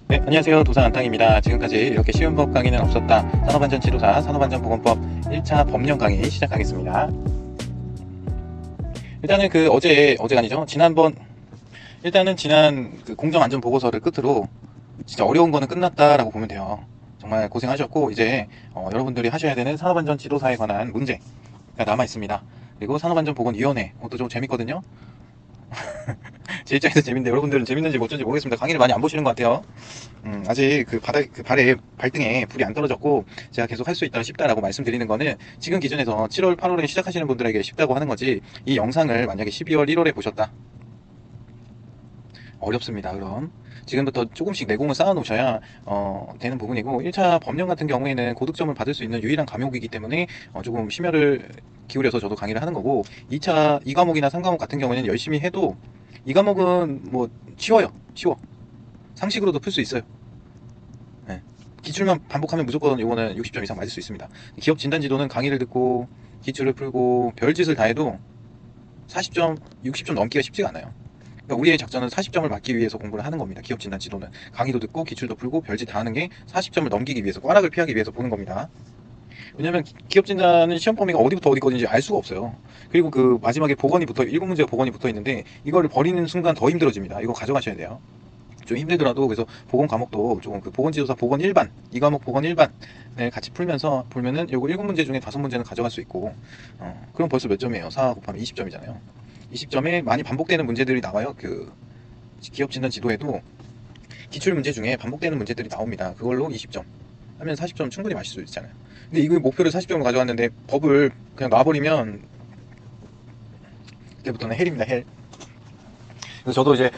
네, 안녕하세요. 도산 안탕입니다. 지금까지 이렇게 쉬운 법 강의는 없었다. 산업안전지도사, 산업안전보건법 1차 법령 강의 시작하겠습니다. 일단은 어제가 아니죠. 지난 그 공정안전보고서를 끝으로 진짜 어려운 거는 끝났다라고 보면 돼요. 정말 고생하셨고, 이제 여러분들이 하셔야 되는 산업안전지도사에 관한 문제가 남아 있습니다. 그리고 산업안전보건위원회, 그것도 좀 재밌거든요. 제 입장에서 재밌는데 여러분들은 재밌는지 어쩐지 모르겠습니다. 강의를 많이 안 보시는 것 같아요. 아직 발등에 불이 안 떨어졌고 제가 계속 할 수 있다 쉽다라고 말씀드리는 거는 지금 기준에서 7월 8월에 시작하시는 분들에게 쉽다고 하는 거지, 이 영상을 만약에 12월 1월에 보셨다, 어렵습니다. 그럼 지금부터 조금씩 내공을 쌓아 놓으셔야 되는 부분이고, 1차 법령 같은 경우에는 고득점을 받을 수 있는 유일한 과목이기 때문에 조금 심혈을 기울여서 저도 강의를 하는 거고, 2차 2과목이나 3과목 같은 경우에는 열심히 해도 이 과목은 뭐 쉬워. 상식으로도 풀 수 있어요. 네. 기출만 반복하면 무조건 이거는 60점 이상 맞을 수 있습니다. 기업 진단 지도는 강의를 듣고 기출을 풀고 별짓을 다 해도 40점, 60점 넘기가 쉽지가 않아요. 그러니까 우리의 작전은 40점을 맞기 위해서 공부를 하는 겁니다. 기업 진단 지도는 강의도 듣고 기출도 풀고 별짓 다 하는 게 40점을 넘기기 위해서, 꽈락을 피하기 위해서 보는 겁니다. 왜냐면 기업 진단은 시험 범위가 어디부터 어디까지인지 알 수가 없어요. 그리고 그 마지막에 일곱 문제가 복원이 붙어 있는데 이거를 버리는 순간 더 힘들어집니다. 이거 가져가셔야 돼요. 좀 힘들더라도. 그래서 보건 과목도 조금, 그 보건지도사 보건 1반, 이 과목 보건 1반을 같이 풀면은 요거 7문제 중에 5문제는 가져갈 수 있고, 그럼 벌써 몇 점이에요? 4 곱하면 20점이잖아요. 20점에 많이 반복되는 문제들이 나와요. 그 기업 진단 지도에도 기출 문제 중에 반복되는 문제들이 나옵니다. 그걸로 20점 하면 40점 충분히 마실 수 있잖아요. 근데 이거 목표를 40점으로 가져왔는데 법을 그냥 놔버리면 그때부터는 헬입니다, 헬. 그래서 저도 이제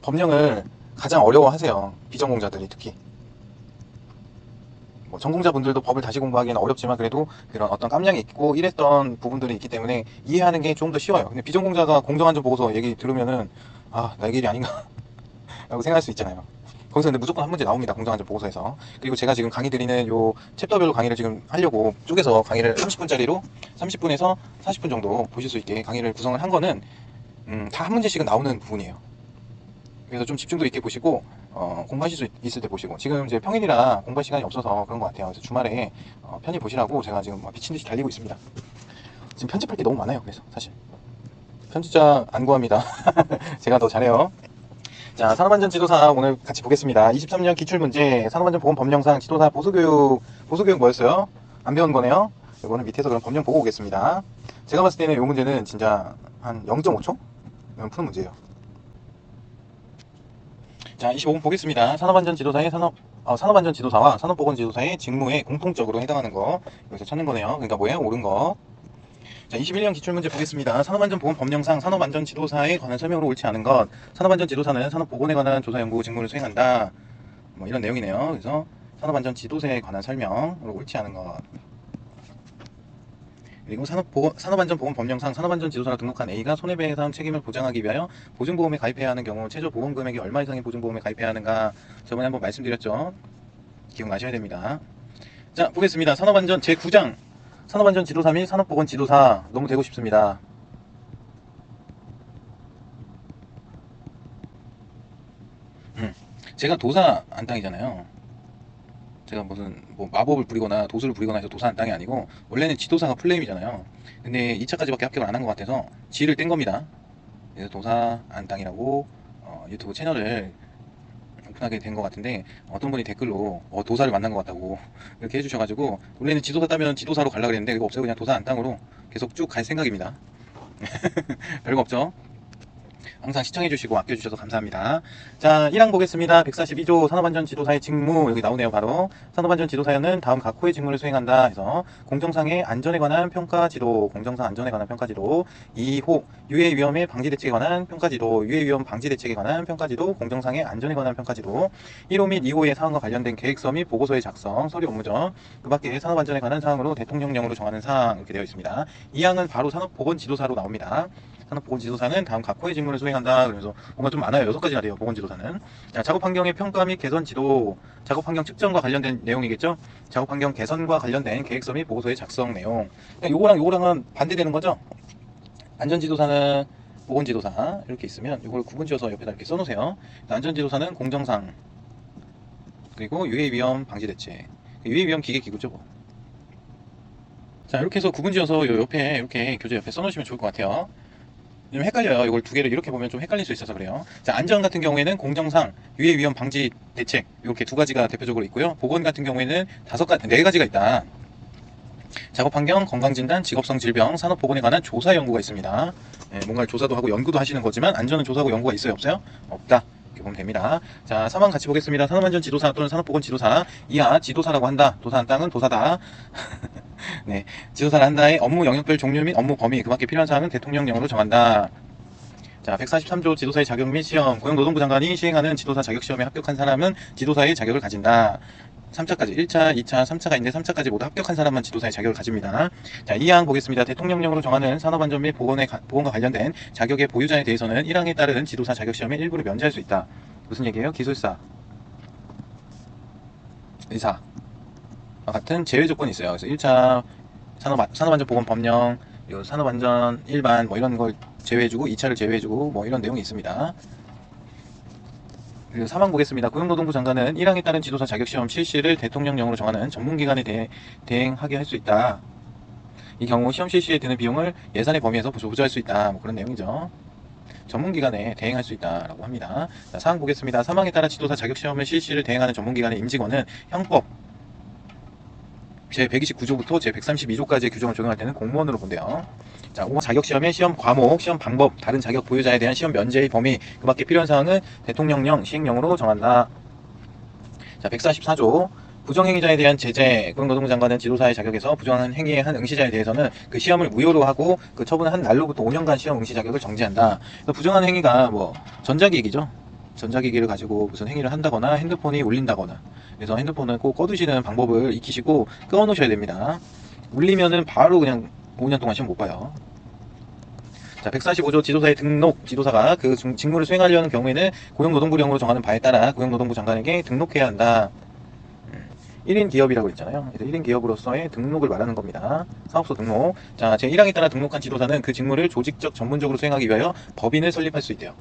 법령을 가장 어려워하세요. 비전공자들이 특히. 뭐 전공자분들도 법을 다시 공부하기에는 어렵지만 그래도 그런 어떤 깜냥이 있고 이랬던 부분들이 있기 때문에 이해하는 게 좀 더 쉬워요. 근데 비전공자가 공정안전 보고서 얘기 들으면은 내 길이 아닌가 라고 생각할 수 있잖아요. 거기서 근데 무조건 한 문제 나옵니다. 공정안전 보고서에서. 그리고 제가 지금 강의 드리는 요 챕터별로 강의를 지금 하려고 쪼개서 강의를 30분짜리로 30분에서 40분 정도 보실 수 있게 강의를 구성을 한 거는 다 한 문제씩은 나오는 부분이에요. 그래서 좀 집중도 있게 보시고 공부하실 수 있을 때 보시고, 지금 이제 평일이라 공부할 시간이 없어서 그런 것 같아요. 그래서 주말에 편히 보시라고 제가 지금 미친 듯이 달리고 있습니다. 지금 편집할 게 너무 많아요. 그래서 사실 편집자 안 구합니다. 제가 더 잘해요. 자, 산업안전지도사 오늘 같이 보겠습니다. 23년 기출문제, 산업안전보건법령상 지도사 보수교육 뭐였어요? 안 배운 거네요. 이거는 밑에서 그럼 법령 보고 오겠습니다. 제가 봤을 때는 이 문제는 진짜 한 0.5초? 푸는 문제예요. 자, 25분 보겠습니다. 산업안전지도사와 산업보건지도사의 직무에 공통적으로 해당하는 거 여기서 찾는 거네요. 그러니까 뭐예요? 옳은 거. 자, 21년 기출문제 보겠습니다. 산업안전보건법령상 산업안전지도사에 관한 설명으로 옳지 않은 것. 산업안전지도사는 산업보건에 관한 조사 연구 직무를 수행한다. 뭐 이런 내용이네요. 그래서 산업안전지도사에 관한 설명으로 옳지 않은 것. 그리고 산업안전보건법령상 산업안전지도사로 등록한 A가 손해배상 책임을 보장하기 위하여 보증보험에 가입해야 하는 경우 최저 보험금액이 얼마 이상의 보증보험에 가입해야 하는가, 저번에 한번 말씀드렸죠. 기억나셔야 됩니다. 자, 보겠습니다. 산업안전 제9장 산업안전지도사 및 산업보건지도사 너무 되고 싶습니다. 제가 도사 안땅이잖아요. 제가 무슨 뭐 마법을 부리거나 도수를 부리거나 해서 도사 안땅이 아니고 원래는 지도사가 풀네임이잖아요. 근데 2차까지밖에 합격을 안 한 것 같아서 지를 뗀 겁니다. 그래서 도사 안땅이라고 유튜브 채널을 오픈하게 된 것 같은데, 어떤 분이 댓글로 도사를 만난 것 같다고 이렇게 해주셔가지고, 원래는 지도사 따면 지도사로 가려고 그랬는데 그거 없어요. 그냥 도사 안땅으로 계속 쭉 갈 생각입니다. 별거 없죠. 항상 시청해주시고 아껴주셔서 감사합니다. 자, 1항 보겠습니다. 142조 산업안전지도사의 직무, 여기 나오네요. 바로 산업안전지도사는 다음 각 호의 직무를 수행한다 해서, 공정상의 안전에 관한 평가지도, 공정상 안전에 관한 평가지도. 2호 유해 위험의 방지 대책에 관한 평가지도, 유해 위험 방지 대책에 관한 평가지도, 공정상의 안전에 관한 평가지도. 1호 및 2호의 사항과 관련된 계획서 및 보고서의 작성, 서류 업무점, 그 밖에 산업안전에 관한 사항으로 대통령령으로 정하는 사항, 이렇게 되어 있습니다. 2항은 바로 산업보건지도사로 나옵니다. 산업보건지도사는 다음 각 호의 직무를 수행한다. 그래서 뭔가 좀 많아요. 6가지나 돼요. 보건지도사는. 자, 작업환경의 평가 및 개선 지도, 작업환경 측정과 관련된 내용이겠죠. 작업환경 개선과 관련된 계획서 및 보고서의 작성 내용. 요거랑은 반대되는 거죠. 안전지도사는 보건지도사 이렇게 있으면 이걸 구분지어서 옆에다 이렇게 써놓으세요. 안전지도사는 공정상, 그리고 유해 위험 방지 대책. 유해 위험 기계 기구죠 뭐. 자, 이렇게 해서 구분지어서 요 옆에 이렇게 교재 옆에 써놓으시면 좋을 것 같아요. 좀 헷갈려요. 이걸 두 개를 이렇게 보면 좀 헷갈릴 수 있어서 그래요. 자, 안전 같은 경우에는 공정상 유해 위험 방지 대책 이렇게 두 가지가 대표적으로 있고요. 보건 같은 경우에는 네 가지가 있다. 작업 환경, 건강진단, 직업성 질병, 산업보건에 관한 조사 연구가 있습니다. 뭔가 조사도 하고 연구도 하시는 거지만 안전은 조사하고 연구가 있어요, 없어요? 없다. 이렇게 보면 됩니다. 자, 3번 같이 보겠습니다. 산업안전 지도사 또는 산업보건 지도사. 이하 지도사라고 한다. 도사한 땅은 도사다. 네, 지도사를 한다의 업무 영역별 종류 및 업무 범위, 그 밖에 필요한 사항은 대통령령으로 정한다. 자, 143조 지도사의 자격 및 시험. 고용노동부 장관이 시행하는 지도사 자격시험에 합격한 사람은 지도사의 자격을 가진다. 3차까지 1차, 2차, 3차가 있는데 3차까지 모두 합격한 사람만 지도사의 자격을 가집니다. 자, 2항 보겠습니다. 대통령령으로 정하는 산업안전 및 보건과 관련된 자격의 보유자에 대해서는 1항에 따른 지도사 자격시험에 일부를 면제할 수 있다. 무슨 얘기예요? 기술사, 의사 같은 제외 조건이 있어요. 그래서 1차 산업안전보건법령, 산업안전 일반 뭐 이런 걸 제외해주고 2차를 제외해주고 뭐 이런 내용이 있습니다. 그리고 3항 보겠습니다. 고용노동부 장관은 1항에 따른 지도사 자격시험 실시를 대통령령으로 정하는 전문기관에 대행하게 할 수 있다. 이 경우 시험 실시에 드는 비용을 예산의 범위에서 보조할 수 있다. 뭐 그런 내용이죠. 전문기관에 대행할 수 있다라고 합니다. 자, 사항 보겠습니다. 3항에 따라 지도사 자격시험을 실시를 대행하는 전문기관의 임직원은 형법 제129조부터 제132조까지의 규정을 적용할 때는 공무원으로 본대요. 자, 5번 자격시험의 시험 과목, 시험 방법, 다른 자격 보유자에 대한 시험 면제의 범위, 그 밖에 필요한 사항은 대통령령, 시행령으로 정한다. 자, 144조 부정행위자에 대한 제재. 고용노동부 장관은 지도사의 자격에서 부정한 행위에 한 응시자에 대해서는 그 시험을 무효로 하고 그 처분을 한 날로부터 5년간 시험 응시 자격을 정지한다. 부정한 행위가 뭐 전자기기죠. 전자기기를 가지고 무슨 행위를 한다거나 핸드폰이 울린다거나, 그래서 핸드폰을 꼭 꺼두시는 방법을 익히시고 끄어 놓으셔야 됩니다. 울리면은 바로 그냥 5년 동안 시험 못 봐요. 자, 145조 지도사의 등록. 지도사가 그 직무를 수행하려는 경우에는 고용노동부령으로 정하는 바에 따라 고용노동부 장관에게 등록해야 한다. 1인 기업이라고 했잖아요. 그래서 1인 기업으로서의 등록을 말하는 겁니다. 사업소 등록. 자, 제1항에 따라 등록한 지도사는 그 직무를 조직적 전문적으로 수행하기 위하여 법인을 설립할 수 있대요.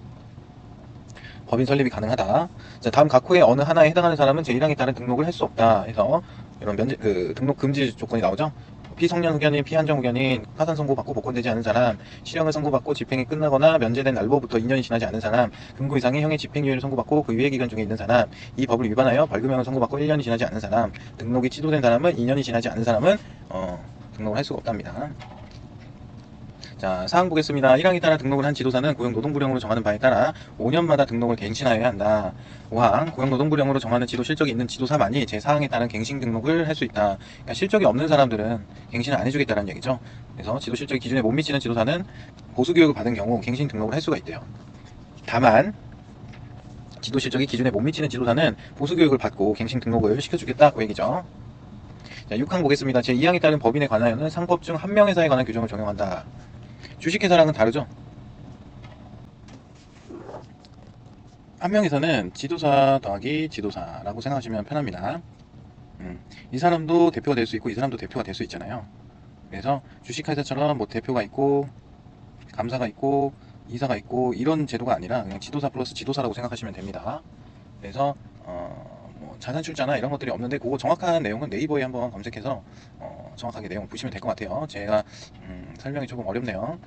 법인 설립이 가능하다. 자, 다음 각 호의 어느 하나에 해당하는 사람은 제1항에 따른 등록을 할 수 없다. 해서 이런 등록 금지 조건이 나오죠. 피성년 후견인, 피한정 후견인, 파산 선고받고 복권되지 않은 사람, 실형을 선고받고 집행이 끝나거나 면제된 날로부터 2년이 지나지 않은 사람, 금고 이상의 형의 집행유예를 선고받고 그 유예 기간 중에 있는 사람, 이 법을 위반하여 벌금형을 선고받고 1년이 지나지 않은 사람, 등록이 취소된 사람은 2년이 지나지 않은 사람은 등록을 할 수가 없답니다. 자, 사항 보겠습니다. 1항에 따라 등록을 한 지도사는 고용노동부령으로 정하는 바에 따라 5년마다 등록을 갱신하여야 한다. 5항 고용노동부령으로 정하는 지도 실적이 있는 지도사만이 제4항에 따른 갱신 등록을 할 수 있다. 그러니까 실적이 없는 사람들은 갱신을 안 해주겠다는 얘기죠. 그래서 지도 실적이 기준에 못 미치는 지도사는 보수교육을 받은 경우 갱신 등록을 할 수가 있대요. 다만 지도 실적이 기준에 못 미치는 지도사는 보수교육을 받고 갱신 등록을 시켜주겠다 그 얘기죠. 자, 6항 보겠습니다. 제2항에 따른 법인에 관하여는 상법 중 한 명회사에 관한 규정을 적용한다. 주식회사랑은 다르죠. 한 명에서는 지도사 더하기 지도사라고 생각하시면 편합니다. 이 사람도 대표가 될 수 있고 이 사람도 대표가 될 수 있잖아요. 그래서 주식회사처럼 뭐 대표가 있고 감사가 있고 이사가 있고 이런 제도가 아니라 그냥 지도사 플러스 지도사라고 생각하시면 됩니다. 그래서 뭐 자산출자나 이런 것들이 없는데 그거 정확한 내용은 네이버에 한번 검색해서 정확하게 내용 보시면 될 것 같아요. 제가 설명이 조금 어렵네요.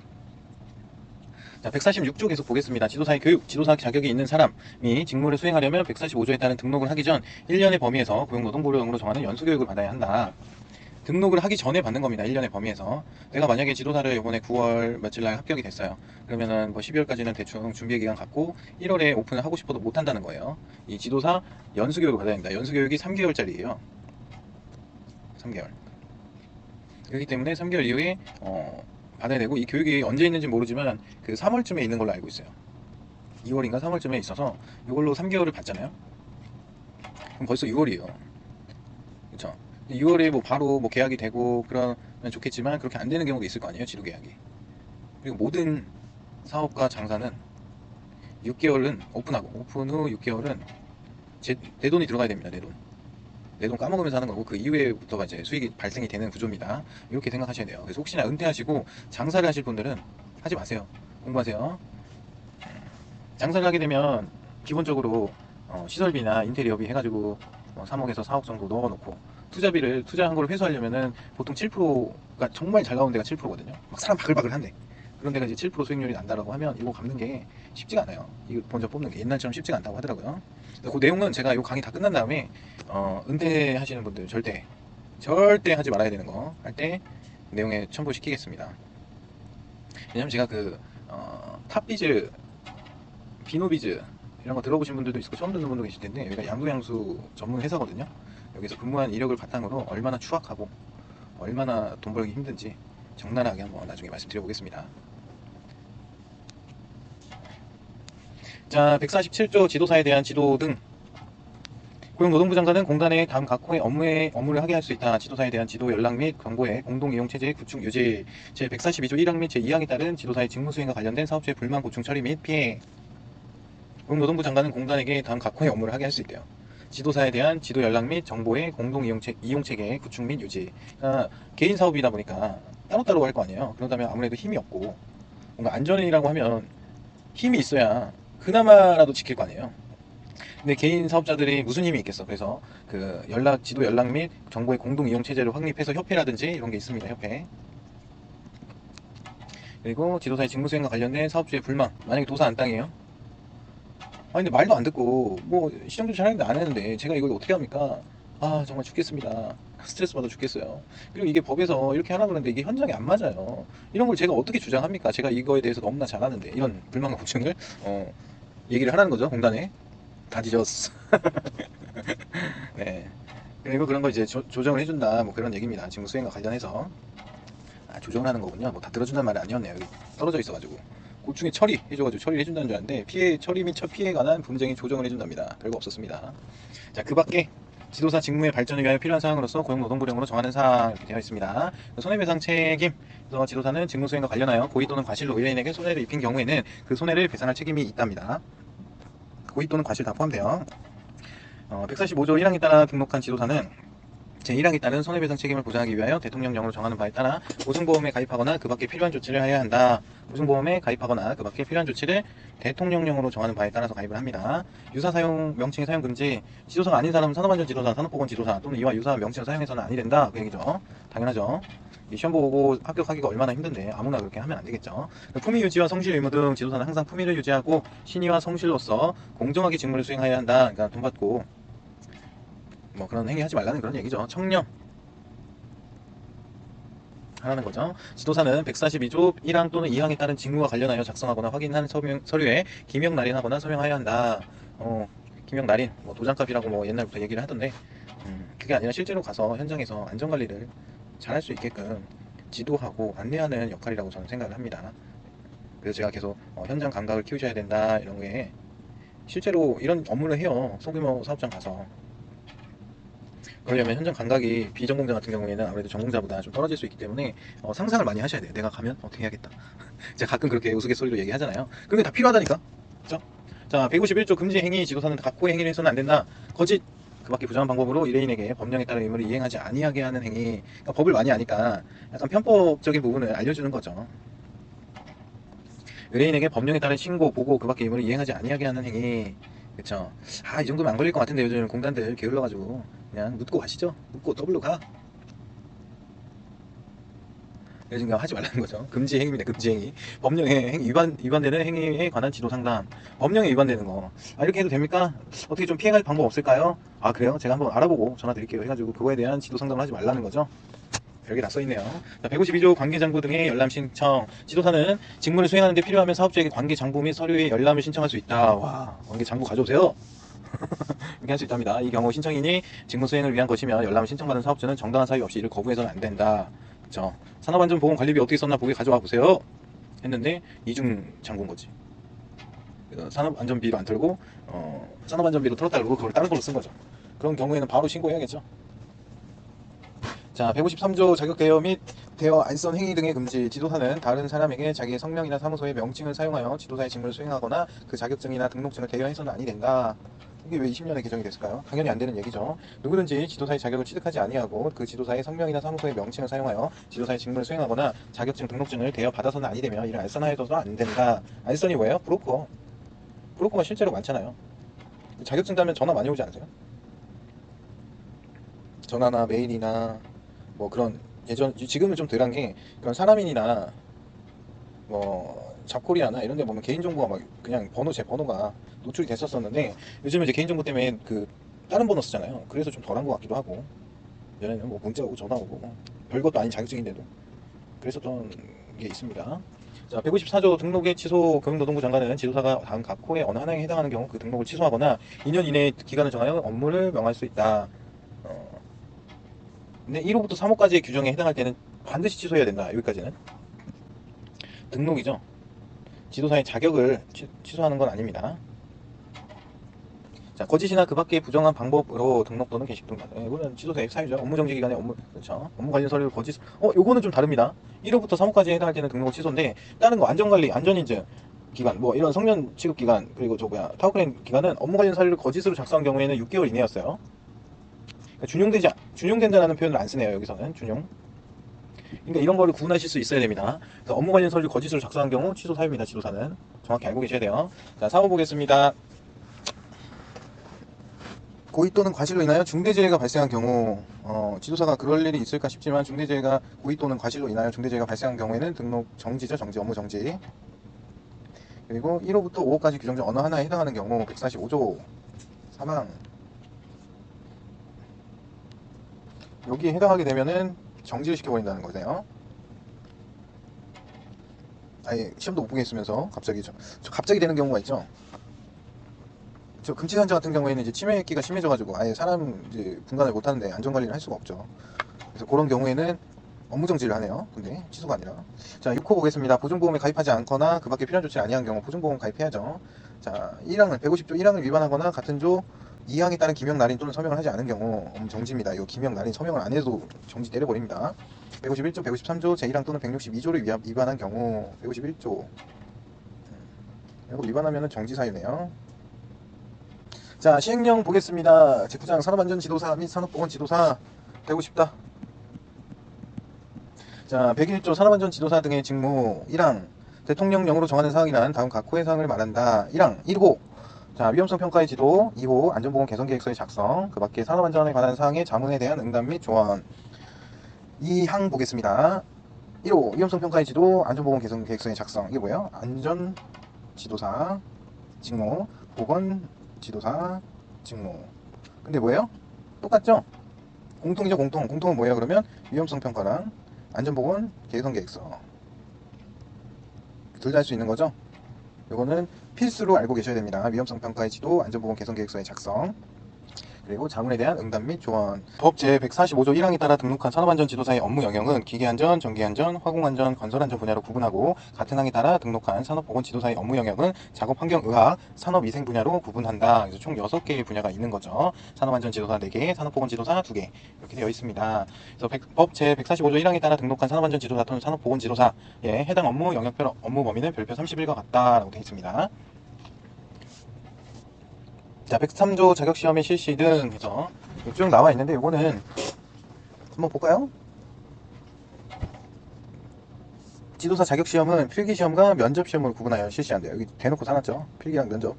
자, 146조 계속 보겠습니다. 지도사의 교육, 지도사 자격이 있는 사람이 직무를 수행하려면 145조에 따른 등록을 하기 전 1년의 범위에서 고용노동부령으로 정하는 연수교육을 받아야 한다. 등록을 하기 전에 받는 겁니다. 1년의 범위에서. 내가 만약에 지도사를 이번에 9월 며칠 날 합격이 됐어요. 그러면은 뭐 12월까지는 대충 준비의 기간 갖고 1월에 오픈을 하고 싶어도 못 한다는 거예요. 이 지도사 연수교육을 받아야 합니다. 연수교육이 3개월짜리예요. 3개월. 그렇기 때문에 3개월 이후에 받아야 되고, 이 교육이 언제 있는지 모르지만 그 3월쯤에 있는 걸로 알고 있어요. 2월인가 3월쯤에 있어서 이걸로 3개월을 받잖아요. 그럼 벌써 6월이에요. 그렇죠? 6월에 뭐 바로 뭐 계약이 되고 그러면 좋겠지만 그렇게 안 되는 경우도 있을 거 아니에요, 지도 계약이. 그리고 모든 사업과 장사는 6개월은 오픈하고 오픈 후 6개월은 내 돈이 들어가야 됩니다. 내 돈 까먹으면서 하는 거고 그 이후에부터가 이제 수익이 발생이 되는 구조입니다. 이렇게 생각하셔야 돼요. 그래서 혹시나 은퇴하시고 장사를 하실 분들은 하지 마세요. 공부하세요. 장사를 하게 되면 기본적으로 시설비나 인테리어비 해가지고 3억에서 4억 정도 넣어놓고 투자비를 투자한 걸 회수하려면은 보통 7%가 정말 잘 나오는 데가 7%거든요. 막 사람 바글바글한데 그런 데가 이제 7% 수익률이 난다라고 하면 이거 갚는 게 쉽지가 않아요. 이거 먼저 뽑는 게 옛날처럼 쉽지가 않다고 하더라고요. 그 내용은 제가 이 강의 다 끝난 다음에 은퇴하시는 분들 절대 하지 말아야 되는 거 할 때 내용에 첨부시키겠습니다. 왜냐면 제가 탑비즈, 비노비즈 이런 거 들어보신 분들도 있고 처음 듣는 분도 계실 텐데 여기가 양도양수 전문 회사거든요. 여기서 근무한 이력을 바탕으로 얼마나 추악하고 얼마나 돈 벌기 힘든지 적나라하게 한번 나중에 말씀드려 보겠습니다. 자, 147조 지도사에 대한 지도 등 고용노동부 장관은 공단의 다음 각 호의 업무를 하게 할 수 있다. 지도사에 대한 지도 연락 및 정보의 공동이용체제의 구축 유지. 제142조 1항 및 제2항에 따른 지도사의 직무수행과 관련된 사업주의 불만 고충 처리 및 피해. 고용노동부 장관은 공단에게 다음 각 호의 업무를 하게 할 수 있대요. 지도사에 대한 지도 연락 및 정보의 공동이용체계의 구축 및 유지. 그러니까 개인 사업이다 보니까 따로따로 할 거 아니에요. 그러다면 아무래도 힘이 없고 뭔가 안전이라고 하면 힘이 있어야 그나마라도 지킬 거 아니에요. 근데 개인 사업자들이 무슨 힘이 있겠어. 그래서 지도 연락 및 정보의 공동 이용 체제를 확립해서 협회라든지 이런 게 있습니다. 협회. 그리고 지도사의 직무 수행과 관련된 사업주의 불망. 만약에 도사 안 땅이에요. 아니 근데 말도 안 듣고 뭐 시정 조치 하는데 안 했는데 제가 이걸 어떻게 합니까? 아 정말 죽겠습니다. 스트레스 받아 죽겠어요. 그리고 이게 법에서 이렇게 하라고 그러는데 이게 현장에 안 맞아요. 이런 걸 제가 어떻게 주장합니까? 제가 이거에 대해서 너무나 잘 아는데 이런 불만과 고충을 얘기를 하라는 거죠. 공단에. 다 뒤졌어. 네. 그리고 그런 거 이제 조정을 해준다 뭐 그런 얘기입니다. 직무 수행과 관련해서 조정을 하는 거군요. 뭐 다 들어준다는 말이 아니었네요. 여기 떨어져 있어가지고 고충에 처리해줘가지고 처리를 해준다는 줄 알았는데 피해 처리 및 피해에 관한 분쟁의 조정을 해준답니다. 별거 없었습니다. 자, 그 밖에 지도사 직무의 발전을 위하여 필요한 사항으로서 고용노동부령으로 정하는 사항 이렇게 되어 있습니다. 손해배상 책임. 그래서 지도사는 직무 수행과 관련하여 고의 또는 과실로 의뢰인에게 손해를 입힌 경우에는 그 손해를 배상할 책임이 있답니다. 고의 또는 과실 다 포함돼요. 145조 1항에 따라 등록한 지도사는 제1항에 따른 손해배상 책임을 보장하기 위하여 대통령령으로 정하는 바에 따라 보증보험에 가입하거나 그 밖에 필요한 조치를 해야 한다. 보증보험에 가입하거나 그 밖에 필요한 조치를 대통령령으로 정하는 바에 따라서 가입을 합니다. 유사 사용 명칭의 사용 금지. 지도사가 아닌 사람은 산업안전 지도사, 산업보건 지도사 또는 이와 유사 명칭을 사용해서는 아니 된다. 그 얘기죠. 당연하죠. 이 시험 보고 합격하기가 얼마나 힘든데 아무나 그렇게 하면 안 되겠죠. 품위 유지와 성실 의무 등 지도사는 항상 품위를 유지하고 신의와 성실로서 공정하게 직무를 수행해야 한다. 그러니까 돈 받고 뭐 그런 행위 하지 말라는 그런 얘기죠. 청렴 하라는 거죠. 지도사는 142조 1항 또는 2항에 따른 직무와 관련하여 작성하거나 확인하는 서류에 기명 날인하거나 서명하여야 한다. 기명 날인, 뭐 도장값이라고 뭐 옛날부터 얘기를 하던데 그게 아니라 실제로 가서 현장에서 안전관리를 잘할 수 있게끔 지도하고 안내하는 역할이라고 저는 생각을 합니다. 그래서 제가 계속 현장 감각을 키우셔야 된다 이런 게 실제로 이런 업무를 해요. 소규모 사업장 가서. 그러려면 현장 감각이 비전공자 같은 경우에는 아무래도 전공자보다 좀 떨어질 수 있기 때문에 상상을 많이 하셔야 돼요. 내가 가면 어떻게 해야겠다. 제가 가끔 그렇게 우스갯소리로 얘기하잖아요. 그게 다 필요하다니까. 그렇죠? 자, 151조 금지 행위 지도사는 각호의 행위를 해서는 안 된다. 거짓 그 밖에 부정한 방법으로 의뢰인에게 법령에 따른 의무를 이행하지 아니하게 하는 행위. 그러니까 법을 많이 아니까 약간 편법적인 부분을 알려주는 거죠. 의뢰인에게 법령에 따른 신고, 보고 그 밖에 의무를 이행하지 아니하게 하는 행위. 그쵸? 이 정도면 안 걸릴 것 같은데 요즘 공단들 게을러가지고 그냥 묻고 가시죠. 묻고 더블로 가. 요즘 하지 말라는 거죠. 금지 행위입니다. 금지 행위. 법령에 위반되는 행위에 관한 지도 상담. 법령에 위반되는 거. 이렇게 해도 됩니까? 어떻게 좀 피해갈 방법 없을까요? 그래요? 제가 한번 알아보고 전화 드릴게요. 해가지고 그거에 대한 지도 상담을 하지 말라는 거죠. 별게 다 써있네요. 152조 관계장부 등의 열람 신청. 지도사는 직무를 수행하는데 필요하면 사업주에게 관계장부 및 서류의 열람을 신청할 수 있다. 와, 관계장부 가져오세요. 이렇게 할 수 있답니다. 이 경우 신청인이 직무 수행을 위한 것이며 열람을 신청받은 사업주는 정당한 사유 없이 이를 거부해서는 안 된다. 그쵸? 산업안전보건관리비 어떻게 썼나 보게 가져와 보세요. 했는데 이중 장군 거지. 산업안전비로 안 털고 산업안전비로 털었다 그러고 그걸 다른 걸로 쓴 거죠. 그런 경우에는 바로 신고해야겠죠. 자, 153조 자격 대여 및 대여 안선 행위 등의 금지. 지도사는 다른 사람에게 자기의 성명이나 사무소의 명칭을 사용하여 지도사의 직무를 수행하거나 그 자격증이나 등록증을 대여해서는 아니 된다. 이게 왜 20년에 개정이 됐을까요? 당연히 안 되는 얘기죠. 누구든지 지도사의 자격을 취득하지 아니하고 그 지도사의 성명이나 사무소의 명칭을 사용하여 지도사의 직무를 수행하거나 자격증, 등록증을 대여받아서는 아니 되며 이를 알선하여도 안 된다. 알선이 뭐예요? 브로커가 실제로 많잖아요. 자격증 따면 전화 많이 오지 않으세요? 전화나 메일이나 뭐 그런 지금은 좀 덜한 게 그런 사람인이나 뭐 잡코리아나 이런 데 보면 개인정보가 막 그냥 제 번호가 노출이 됐었었는데 요즘은 이제 개인정보 때문에 그 다른 번호 쓰잖아요. 그래서 좀 덜한 것 같기도 하고 전에는 뭐 문자 오고 전화 오고 별것도 아닌 자격증인데도 그랬었던 게 있습니다. 자, 154조 등록의 취소 교육노동부 장관은 지도사가 다음 각 호의 어느 하나에 해당하는 경우 그 등록을 취소하거나 2년 이내에 기간을 정하여 업무를 명할 수 있다. 어, 근데 1호부터 3호까지의 규정에 해당할 때는 반드시 취소해야 된다. 여기까지는 등록이죠. 지도사의 자격을 취소하는 건 아닙니다. 자, 거짓이나 그 밖의 부정한 방법으로 등록 또는 게시 등록. 이거는 취소된 사유죠. 업무 정지 기간에 그렇죠. 업무 관련 서류 거짓. 요거는 좀 다릅니다. 1호부터 3호까지 해당할 때는 등록 취소인데, 다른 거 안전관리, 안전인증 기간, 뭐 이런 성년 취급 기간, 그리고 타워크레인 기간은 업무 관련 서류를 거짓으로 작성한 경우에는 6개월 이내였어요. 그러니까 준용된다라는 표현을 안 쓰네요. 여기서는 준용. 그러니까 이런 거를 구분하실 수 있어야 됩니다. 그래서 업무 관련 서류 거짓으로 작성한 경우 취소 사유입니다. 지도사는 정확히 알고 계셔야 돼요. 자, 4호 보겠습니다. 고의 또는 과실로 인하여 중대재해가 발생한 경우 지도사가 그럴 일이 있을까 싶지만 중대재해가 고의 또는 과실로 인하여 중대재해가 발생한 경우에는 등록 정지죠. 정지, 업무 정지. 그리고 1호부터 5호까지 규정 중 어느 하나에 해당하는 경우 145조 사망 여기에 해당하게 되면은 정지를 시켜버린다는 거네요. 아예 시험도 못 보게 했으면서 갑자기 갑자기 되는 경우가 있죠. 저 금치산자 같은 경우에는 이제 치매기가 심해져가지고 아예 사람 이제 분간을 못하는데 안전관리를 할 수가 없죠. 그래서 그런 경우에는 업무 정지를 하네요. 근데 취소가 아니라. 자, 6호 보겠습니다. 보증보험에 가입하지 않거나 그 밖에 필요한 조치를 아니한 경우 보증보험 가입해야죠. 자, 1항은 150조 1항을 위반하거나 같은 조 2항에 따른 기명 날인 또는 서명을 하지 않은 경우 업무 정지입니다. 이 기명 날인 서명을 안 해도 정지 때려버립니다. 151조 153조 제1항 또는 162조를 위반한 경우 151조 이거 위반하면 정지 사유네요. 자, 시행령 보겠습니다. 제부장 산업안전지도사 및 산업보건지도사 되고 싶다. 자, 101조 산업안전지도사 등의 직무 1항 대통령령으로 정하는 사항이란 다음 각 호의 사항을 말한다. 1항 1호 자, 위험성 평가의 지도 2호 안전보건 개선계획서의 작성 그 밖에 산업안전에 관한 사항의 자문에 대한 응답 및 조언 2항 보겠습니다. 1호 위험성 평가의 지도 안전보건 개선계획서의 작성 이게 뭐예요? 안전지도사 직무 보건지도사 직무 근데 뭐예요? 똑같죠? 공통이죠. 공통은 뭐예요? 그러면 위험성 평가랑 안전보건 개선계획서 둘 다 할 수 있는 거죠. 이거는 필수로 알고 계셔야 됩니다. 위험성 평가의 지도, 안전보건 개선계획서의 작성 그리고 자문에 대한 응답 및 조언. 법 제145조 1항에 따라 등록한 산업안전지도사의 업무 영역은 기계안전, 전기안전, 화공안전, 건설안전 분야로 구분하고 같은 항에 따라 등록한 산업보건지도사의 업무 영역은 작업환경의학, 산업위생 분야로 구분한다. 그래서 총 6개의 분야가 있는 거죠. 산업안전지도사 4개, 산업보건지도사 2개 이렇게 되어 있습니다. 그래서 법 제145조 1항에 따라 등록한 산업안전지도사 또는 산업보건지도사에 해당 업무 영역별 업무 범위는 별표 31과 같다라고 되어 있습니다. 자, 103조 자격시험의 실시 등 해서 쭉 나와 있는데 이거는 한번 볼까요? 지도사 자격시험은 필기시험과 면접시험을 구분하여 실시한대요. 여기 대놓고 써놨죠. 필기랑 면접.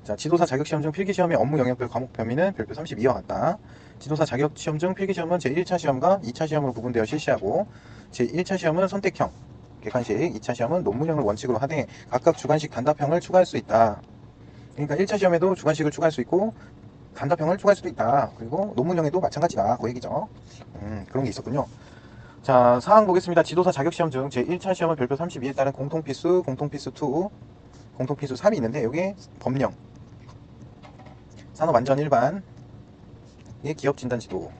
자, 지도사 자격시험 중 필기시험의 업무 영역별 과목 범위는 별표 32와 같다. 지도사 자격시험 중 필기시험은 제1차 시험과 2차 시험으로 구분되어 실시하고 제1차 시험은 선택형, 객관식, 2차 시험은 논문형을 원칙으로 하되 각각 주관식 단답형을 추가할 수 있다. 그러니까 1차 시험에도 주관식을 추가할 수 있고 단답형을 추가할 수도 있다. 그리고 논문형에도 마찬가지다. 그 얘기죠. 그런 게 있었군요. 자, 사항 보겠습니다. 지도사 자격시험 중 제1차 시험은 별표 32에 따른 공통필수, 공통필수 2, 공통필수 3이 있는데 여기에 법령, 산업안전 일반, 의 기업진단지도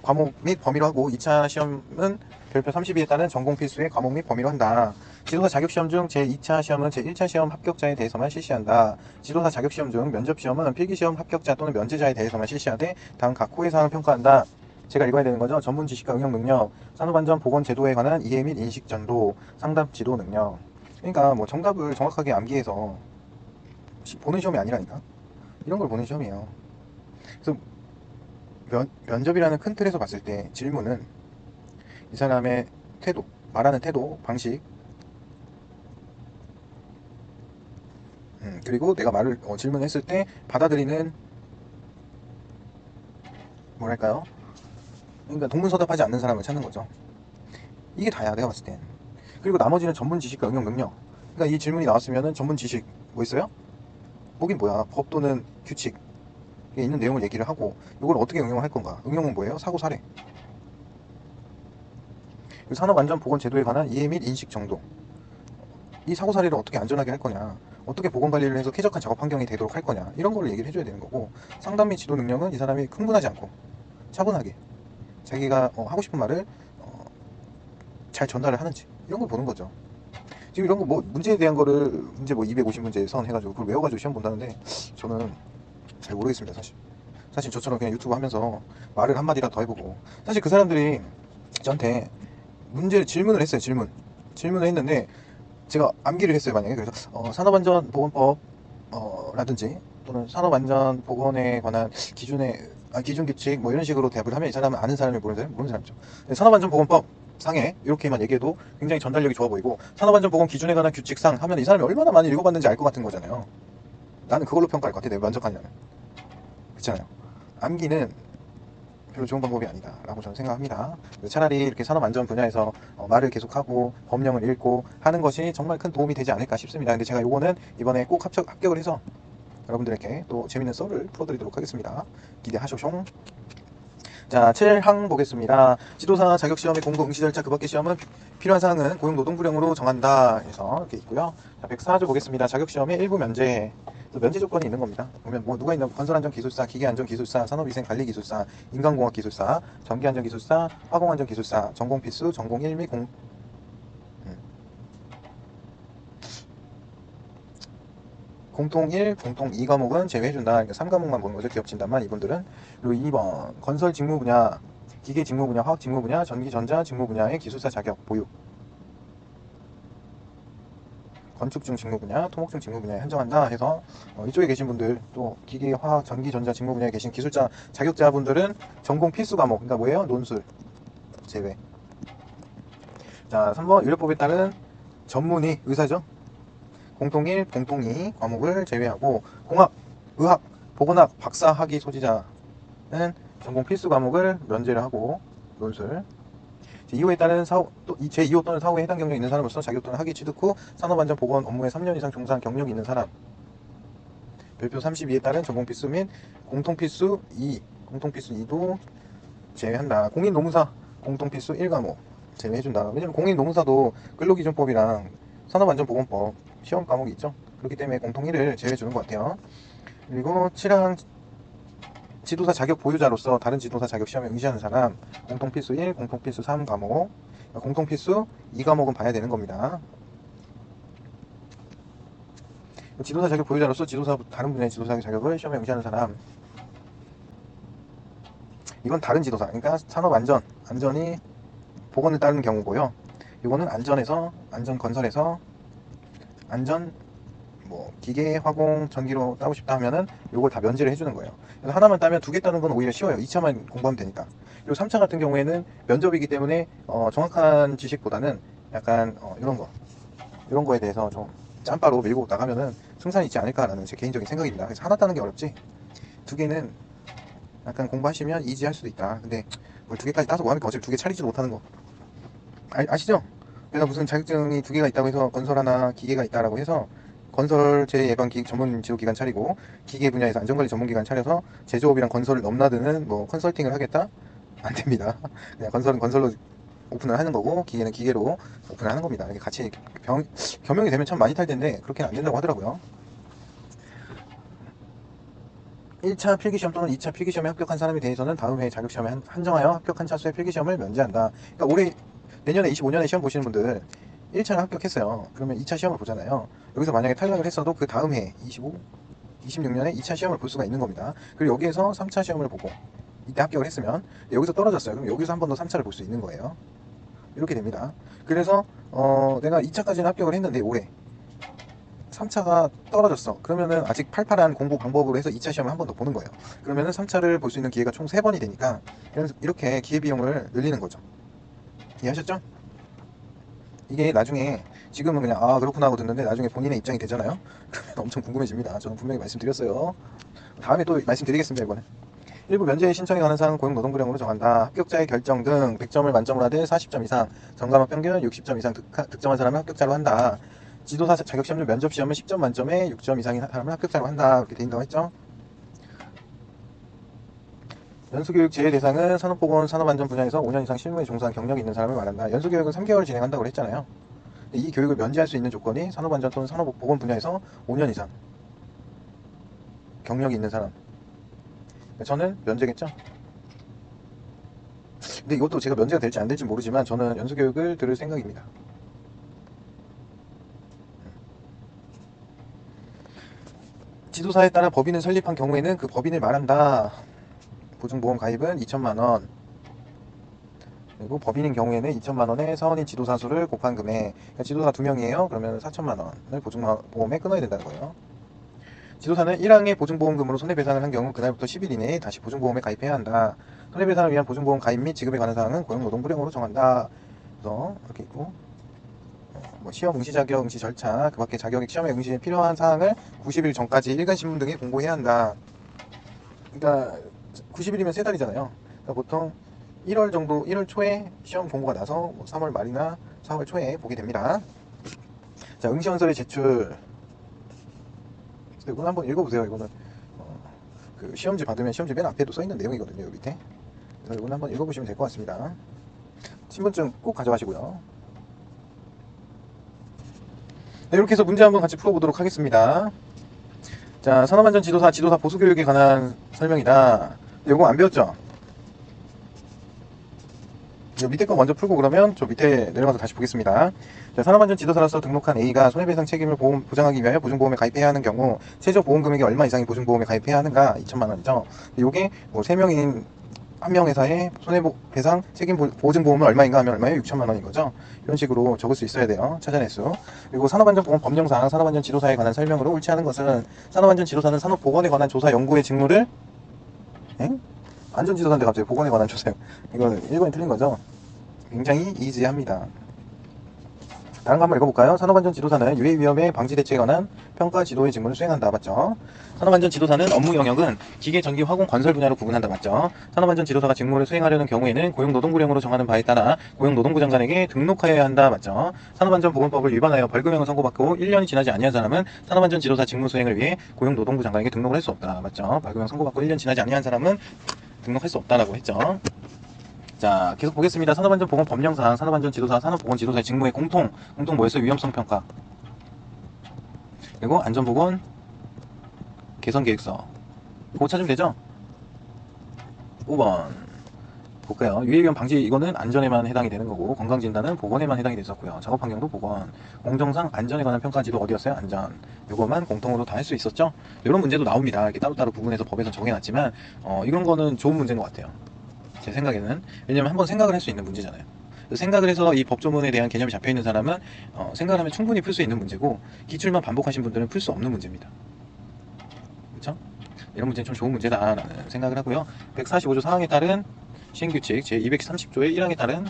과목 및 범위로 하고 2차 시험은 별표 32에 따른 전공필수의 과목 및 범위로 한다. 지도사 자격시험 중 제2차 시험은 제1차 시험 합격자에 대해서만 실시한다. 지도사 자격시험 중 면접시험은 필기시험 합격자 또는 면제자에 대해서만 실시하되 다음 각 호의 사항을 평가한다. 제가 읽어야 되는 거죠. 전문 지식과 응용 능력, 산업안전 보건 제도에 관한 이해 및 인식 전도, 상담 지도 능력. 그러니까 뭐 정답을 정확하게 암기해서 보는 시험이 아니라니까. 이런 걸 보는 시험이에요. 그래서 면접이라는 큰 틀에서 봤을 때 질문은 이 사람의 태도, 말하는 태도, 방식, 그리고 내가 질문했을 때 받아들이는 뭐랄까요? 그러니까 동문서답하지 않는 사람을 찾는 거죠. 이게 다야, 내가 봤을 땐. 그리고 나머지는 전문 지식과 응용 능력. 그러니까 이 질문이 나왔으면은 전문 지식 뭐 있어요? 뭐긴 뭐야. 법 또는 규칙에 있는 내용을 얘기를 하고 이걸 어떻게 응용을 할 건가? 응용은 뭐예요? 사고 사례. 산업안전보건제도에 관한 이해 및 인식 정도. 이 사고 사례를 어떻게 안전하게 할 거냐, 어떻게 보건 관리를 해서 쾌적한 작업 환경이 되도록 할 거냐, 이런 거를 얘기를 해줘야 되는 거고, 상담 및 지도 능력은 이 사람이 흥분하지 않고 차분하게 자기가 하고 싶은 말을 잘 전달을 하는지, 이런 걸 보는 거죠. 지금 이런 거 뭐 문제에 대한 거를 문제 뭐 250문제 선 해가지고 그걸 외워가지고 시험 본다는데 저는 잘 모르겠습니다. 사실 저처럼 그냥 유튜브 하면서 말을 한마디라도 더 해보고, 사실 그 사람들이 저한테 질문을 했어요. 질문을 했는데 제가 암기를 했어요. 만약에 그래서 산업안전보건법 라든지 또는 산업안전보건에 관한 기준 규칙 뭐 이런 식으로 대답을 하면 이 사람은 아는 사람이 모르는 사람이죠. 산업안전보건법 상에 이렇게만 얘기해도 굉장히 전달력이 좋아 보이고, 산업안전보건 기준에 관한 규칙상 하면 이 사람이 얼마나 많이 읽어봤는지 알 것 같은 거잖아요. 나는 그걸로 평가할 것 같아. 내가 만족하냐면. 그렇잖아요. 암기는 별로 좋은 방법이 아니다 라고 저는 생각합니다. 차라리 이렇게 산업안전 분야에서 말을 계속하고 법령을 읽고 하는 것이 정말 큰 도움이 되지 않을까 싶습니다. 근데 제가 요거는 이번에 꼭 합격을 해서 여러분들에게 또 재밌는 썰을 풀어드리도록 하겠습니다. 기대하쇼숑. 자, 7항 보겠습니다. 지도사 자격시험의 공고 응시 절차 그 밖의 시험은 필요한 사항은 고용노동부령으로 정한다 해서 이렇게 있고요. 자, 104조 보겠습니다. 자격시험의 일부 면제 조건이 있는 겁니다. 보면 뭐 누가 있나, 건설안전기술사, 기계안전기술사, 산업위생관리기술사, 인간공학기술사, 전기안전기술사, 화공안전기술사, 전공필수, 전공 1 및 공통 1, 공통 2 과목은 제외해준다. 그러니까 3과목만 보는 거죠. 기업 진단만 이분들은. 그리고 2번 건설 직무 분야, 기계 직무 분야, 화학 직무 분야, 전기 전자 직무 분야의 기술사 자격 보유. 건축중 직무 분야, 토목중 직무 분야에 한정한다 해서 이쪽에 계신 분들, 또 기계, 화학, 전기 전자 직무 분야에 계신 기술자 자격자분들은 전공 필수 과목, 그러니까 뭐예요? 논술 제외. 자, 3번 의료법에 따른 전문의 의사죠. 공통 1, 공통 2 과목을 제외하고 공학, 의학, 보건학, 박사학위 소지자는 전공 필수 과목을 면제를 하고 논술. 제2호에 따른 제2호 또는 4호에 해당 경력이 있는 사람으로서 자격 또는 학위 취득 후 산업안전보건 업무에 3년 이상 종사한 경력이 있는 사람. 별표 32에 따른 전공 필수 및 공통 필수 2, 공통 필수 2도 제외한다. 공인노무사 공통 필수 1과목 제외해준다. 왜냐면 공인노무사도 근로기준법이랑 산업안전보건법 시험 과목이 있죠. 그렇기 때문에 공통 1을 제외해주는 것 같아요. 그리고 7항 지도사 자격 보유자로서 다른 지도사 자격 시험에 응시하는 사람, 공통 필수 1, 공통 필수 3 과목, 공통 필수 2 과목은 봐야 되는 겁니다. 지도사 자격 보유자로서 다른 분야의 지도사 자격을 시험에 응시하는 사람, 이건 다른 지도사, 그러니까 안전이 보건을 따르는 경우고요. 이거는 안전건설에서 기계, 화공, 전기로 따고 싶다 하면은 요걸 다 면제를 해주는 거예요. 그래서 하나만 따면 2개 따는 건 오히려 쉬워요. 2차만 공부하면 되니까. 그리고 3차 같은 경우에는 면접이기 때문에 정확한 지식보다는 약간 이런 거에 대해서 좀 짬바로 밀고 나가면은 승산이 있지 않을까라는 제 개인적인 생각입니다. 그래서 하나 따는 게 어렵지 2개는 약간 공부하시면 이지할 수도 있다. 근데 뭘 2개까지 따서 뭐합니까? 어차피 2개 차리지도 못하는 거 아시죠? 내가 무슨 자격증이 2개가 있다고 해서 건설 하나 기계가 있다라고 해서 건설 재예방 전문 지도기관 차리고 기계 분야에서 안전관리 전문기관 차려서 제조업이랑 건설을 넘나드는 뭐 컨설팅을 하겠다? 안 됩니다. 그냥 건설은 건설로 오픈을 하는 거고 기계는 기계로 오픈을 하는 겁니다. 이게 같이 겸용이 되면 참 많이 탈 텐데 그렇게는 안 된다고 하더라고요. 1차 필기시험 또는 2차 필기시험에 합격한 사람에 대해서는 다음 해 자격시험에 한정하여 합격한 차수의 필기시험을 면제한다. 그러니까 내년에 25년에 시험 보시는 분들 1차를 합격했어요. 그러면 2차 시험을 보잖아요. 여기서 만약에 탈락을 했어도 그 다음 해 26년에 2차 시험을 볼 수가 있는 겁니다. 그리고 여기에서 3차 시험을 보고 이때 합격을 했으면 여기서 떨어졌어요. 그럼 여기서 한 번 더 3차를 볼 수 있는 거예요. 이렇게 됩니다. 그래서 내가 2차까지는 합격을 했는데 올해 3차가 떨어졌어. 그러면은 아직 팔팔한 공부 방법으로 해서 2차 시험을 한 번 더 보는 거예요. 그러면은 3차를 볼 수 있는 기회가 총 3번이 되니까 이렇게 기회비용을 늘리는 거죠. 이해하셨죠? 이게 나중에 지금은 그냥 그렇구나 하고 듣는데 나중에 본인의 입장이 되잖아요. 그러면 엄청 궁금해집니다. 저는 분명히 말씀드렸어요. 다음에 또 말씀드리겠습니다. 이번에 일부 면제 신청에 관한 사항은 고용노동부령으로 정한다. 합격자의 결정 등 100점을 만점으로 하되 40점 이상, 전과목 평균 60점 이상 득점한 사람을 합격자로 한다. 지도사 자격시험 중 면접시험은 10점 만점에 6점 이상인 사람을 합격자로 한다. 이렇게 돼 있다고 했죠. 연수교육 제외 대상은 산업보건, 산업안전 분야에서 5년 이상 실무에 종사한 경력이 있는 사람을 말한다. 연수교육은 3개월 진행한다고 했잖아요. 이 교육을 면제할 수 있는 조건이 산업안전 또는 산업보건 분야에서 5년 이상 경력이 있는 사람. 저는 면제겠죠. 근데 이것도 제가 면제가 될지 안 될지 모르지만 저는 연수교육을 들을 생각입니다. 지도사에 따라 법인을 설립한 경우에는 그 법인을 말한다. 보증보험 가입은 2천만원. 그리고 법인인 경우에는 2천만원에 사원인 지도사 수를 곱한 금액. 그러니까 지도사 2명이에요. 그러면 4천만원을 보증보험에 끊어야 된다는 거예요. 지도사는 1항의 보증보험금으로 손해배상을 한 경우 그날부터 10일 이내에 다시 보증보험에 가입해야 한다. 손해배상을 위한 보증보험 가입 및 지급에 관한 사항은 고용노동부령으로 정한다. 그래서 이렇게 있고, 시험 응시 자격, 응시 절차, 그 밖에 자격의 시험에 응시에 필요한 사항을 90일 전까지 일간신문 등에 공고해야 한다. 그러니까 90일이면 3달이잖아요. 그러니까 보통 1월 정도, 1월 초에 시험 공고가 나서 3월 말이나 4월 초에 보게 됩니다. 자, 응시원서의 제출. 이건 한번 읽어보세요. 이거는 그 시험지 받으면 시험지 맨 앞에도 써있는 내용이거든요. 여기 밑에. 그래서 이건 한번 읽어보시면 될 것 같습니다. 신분증 꼭 가져가시고요. 네, 이렇게 해서 문제 한번 같이 풀어보도록 하겠습니다. 자, 산업안전 지도사 보수교육에 관한 설명이다. 이거 안 배웠죠? 이 밑에 거 먼저 풀고 그러면 저 밑에 내려가서 다시 보겠습니다. 자, 산업안전 지도사로서 등록한 A가 손해배상 책임을 보장하기 위하여 보증보험에 가입해야 하는 경우 최저 보험금액이 얼마 이상의 보증보험에 가입해야 하는가? 2천만 원이죠. 요게 뭐 3명인 한 명 회사의 손해배상 책임 보증보험은 얼마인가 하면 얼마예요? 6천만 원인 거죠. 이런 식으로 적을 수 있어야 돼요. 찾아내수. 그리고 산업안전보건 법령상 산업안전 지도사에 관한 설명으로 옳지 않은 것은 산업안전 지도사는 산업보건에 관한 조사 연구의 직무를 안전지도사인데 갑자기 보건에 관한 조사요. 이거는 1번이 틀린 거죠. 굉장히 이지합니다. 다른 거 한번 읽어볼까요? 산업안전지도사는 유해위험의 방지 대책에 관한 평가 지도의 직무를 수행한다. 맞죠? 산업안전지도사는 업무 영역은 기계, 전기, 화공, 건설 분야로 구분한다. 맞죠? 산업안전지도사가 직무를 수행하려는 경우에는 고용노동부령으로 정하는 바에 따라 고용노동부 장관에게 등록하여야 한다. 맞죠? 산업안전보건법을 위반하여 벌금형을 선고받고 1년이 지나지 아니한 사람은 산업안전지도사 직무 수행을 위해 고용노동부 장관에게 등록을 할 수 없다. 맞죠? 벌금형 선고받고 1년 지나지 아니한 사람은 등록할 수 없다라고 했죠. 자, 계속 보겠습니다. 산업안전보건 법령상 산업안전지도사, 산업보건지도사의 직무의 공통 뭐였어요? 위험성 평가. 그리고 안전보건 개선계획서. 그거 찾으면 되죠? 5번. 볼까요? 유해위험 방지, 이거는 안전에만 해당이 되는 거고, 건강진단은 보건에만 해당이 됐었고요. 작업환경도 보건. 공정상 안전에 관한 평가지도 어디였어요? 안전. 요것만 공통으로 다 할 수 있었죠? 이런 문제도 나옵니다. 이렇게 따로따로 구분해서 법에서 정해놨지만, 이런 거는 좋은 문제인 것 같아요. 제 생각에는. 왜냐면 한번 생각을 할 수 있는 문제잖아요. 생각을 해서 이 법조문에 대한 개념이 잡혀있는 사람은 생각을 하면 충분히 풀 수 있는 문제고, 기출만 반복하신 분들은 풀 수 없는 문제입니다. 그렇죠? 이런 문제는 좀 좋은 문제다라는 생각을 하고요. 145조 사항에 따른 시행규칙 제230조의 1항에 따른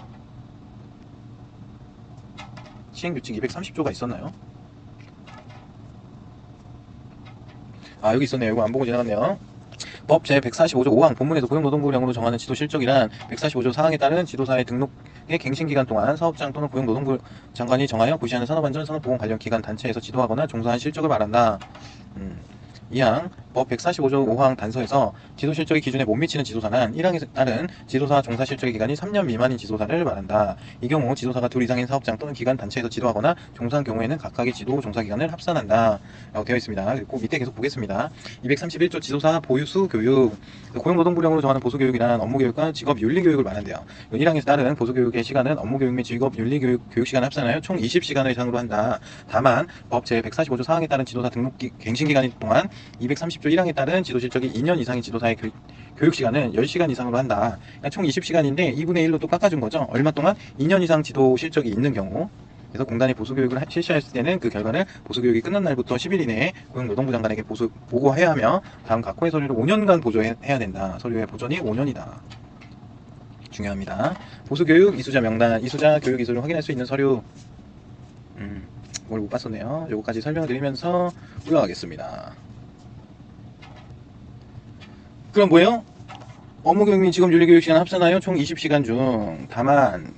시행규칙 230조가 있었나요? 아, 여기 있었네요. 이거 안 보고 지나갔네요. 법 제145조 5항 본문에서 고용노동부령으로 정하는 지도 실적이란 145조 사항에 따른 지도사의 등록의 갱신기간 동안 사업장 또는 고용노동부 장관이 정하여 고시하는 산업안전, 산업보건 관련 기관 단체에서 지도하거나 종사한 실적을 말한다. 2항 법 145조 5항 단서에서 지도 실적의 기준에 못 미치는 지도사는 1항에 따른 지도사 종사 실적의 기간이 3년 미만인 지도사를 말한다. 이 경우 지도사가 2 이상인 사업장 또는 기관 단체에서 지도하거나 종사한 경우에는 각각의 지도 종사 기간을 합산한다. 라고 되어 있습니다. 그리고 밑에 계속 보겠습니다. 231조 지도사 보유수 교육. 고용노동부령으로 정하는 보수교육이란 업무교육과 직업윤리교육을 말한대요. 1항에 따른 보수교육의 시간은 업무교육 및 직업윤리교육 교육 시간을 합산하여 총 20시간을 이상으로 한다. 다만 법 제145조 사항에 따른 지도사 등록 갱신기간 동안 230조 1항에 따른 지도 실적이 2년 이상인 지도사의 교육 시간은 10시간 이상으로 한다. 그러니까 총 20시간인데 2분의 1로 또 깎아준 거죠. 얼마 동안? 2년 이상 지도 실적이 있는 경우. 그래서 공단이 보수교육을 실시했을 때는 그 결과를 보수교육이 끝난 날부터 10일 이내에 고용노동부 장관에게 보고해야 하며 다음 각호의 서류를 5년간 보조해야 된다. 서류의 보존이 5년이다. 중요합니다. 보수교육 이수자 명단, 이수자 교육 이수를 확인할 수 있는 서류. 뭘 못 봤었네요. 요거까지 설명을 드리면서 올라가겠습니다. 그럼 뭐예요? 업무경리 직업윤리교육시간 합산하여 총 20시간 중 다만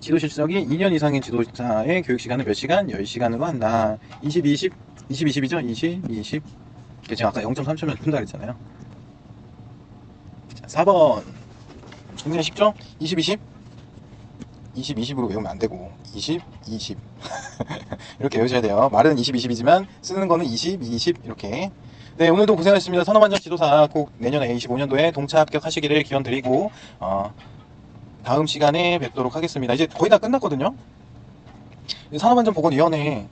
지도실적이 2년 이상인 지도자의 교육시간은 몇 시간? 10시간으로 한다. 20, 20, 20이죠? 20, 20. 제가 아까 0.3초면 푼다 그랬잖아요. 자, 4번. 굉장히 쉽죠? 20, 20. 20, 20으로 외우면 안 되고 20, 20 이렇게 외우셔야 돼요. 말은 20, 20이지만 쓰는 거는 20, 20 이렇게. 네, 오늘도 고생하셨습니다. 산업안전 지도사 꼭 내년에 25년도에 동차 합격하시기를 기원 드리고 다음 시간에 뵙도록 하겠습니다. 이제 거의 다 끝났거든요. 산업안전보건위원회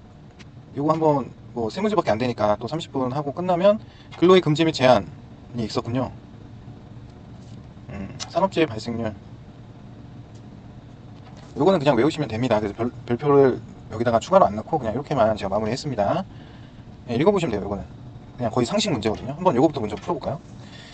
요거 한번 뭐 세 문제밖에 안 되니까 또 30분 하고 끝나면 근로의 금지 및 제한이 있었군요. 산업재해 발생률 요거는 그냥 외우시면 됩니다. 그래서 별표를 여기다가 추가로 안 넣고 그냥 이렇게만 제가 마무리했습니다. 네, 읽어보시면 돼요. 요거는 그냥 거의 상식 문제거든요. 한번 요거부터 먼저 풀어볼까요?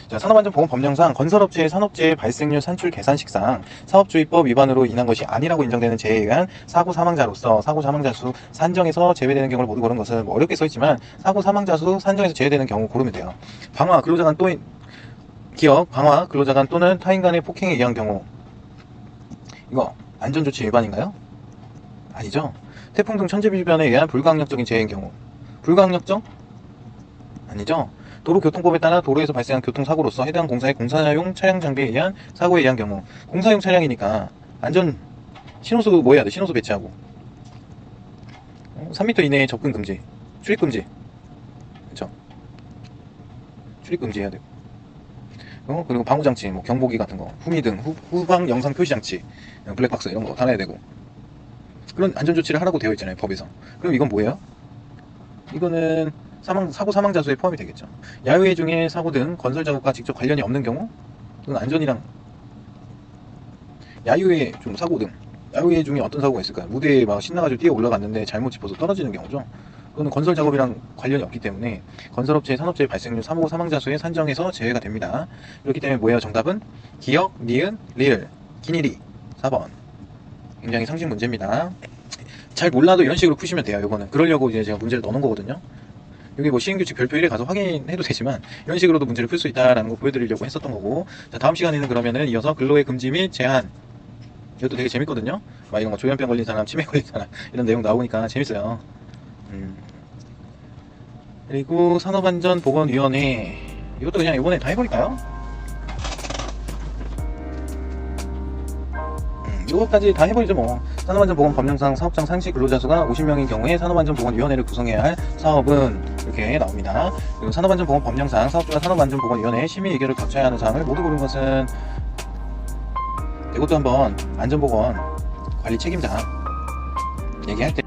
자, 산업안전보건법령상 건설업체의 산업재해 발생률 산출 계산식상 사업주의법 위반으로 인한 것이 아니라고 인정되는 재해에 의한 사고 사망자로서 사고 사망자 수 산정에서 제외되는 경우를 모두 고른 것은 뭐 어렵게 써있지만 사고 사망자 수 산정에서 제외되는 경우 고르면 돼요. 방화 근로자 간 또는 기업 방화 근로자 간 또는 타인 간의 폭행에 의한 경우 이거 안전조치 위반인가요? 아니죠. 태풍 등 천재지변에 의한 불가항력적인 재해인 경우 불가항력적? 아니죠. 도로교통법에 따라 도로에서 발생한 교통사고로서 해당 공사의 공사용 차량 장비에 의한 사고에 의한 경우 공사용 차량이니까 안전 신호수 뭐 해야 돼? 신호수 배치하고 3m 이내에 접근 금지 출입 금지 그쵸 출입 금지 해야 되고 그리고 방호장치 뭐 경보기 같은 거 후미 등 후방 영상 표시 장치 블랙박스 이런 거 달아야 되고 그런 안전조치를 하라고 되어 있잖아요 법에서. 그럼 이건 뭐예요? 이거는 사고 사망자 수에 포함이 되겠죠. 야외 중에 사고 등 건설 작업과 직접 관련이 없는 경우 그건 안전이랑 야유회 좀 사고 등 야유회 중에 어떤 사고가 있을까요? 무대에 막 신나가지고 뛰어 올라갔는데 잘못 짚어서 떨어지는 경우죠. 그거는 건설 작업이랑 관련이 없기 때문에 건설업체의 산업재해 발생률 사고 사망자 수에 산정해서 제외가 됩니다. 그렇기 때문에 뭐예요? 정답은 기역, 니은, 리을, 기니리 4번. 굉장히 상식 문제입니다. 잘 몰라도 이런 식으로 푸시면 돼요. 이거는 그러려고 이제 제가 문제를 넣어놓은 거거든요. 여기 뭐 시행규칙 별표 1에 가서 확인해도 되지만 이런 식으로도 문제를 풀 수 있다라는 거 보여드리려고 했었던 거고. 자, 다음 시간에는 그러면은 이어서 근로의 금지 및 제한 이것도 되게 재밌거든요. 막 이런 거 조현병 걸린 사람, 치매 걸린 사람 이런 내용 나오니까 재밌어요. 그리고 산업안전보건위원회 이것도 그냥 이번에 다 해버릴까요? 이거까지 다 해버리죠 뭐. 산업안전보건법령상 사업장 상시 근로자 수가 50명인 경우에 산업안전보건위원회를 구성해야 할 사업은 이렇게 나옵니다. 그리고 산업안전보건법령상 사업주가 산업안전보건위원회에 심의 의결을 거쳐야 하는 사항을 모두 고른 것은 이것도 한번 안전보건 관리 책임자 얘기할 때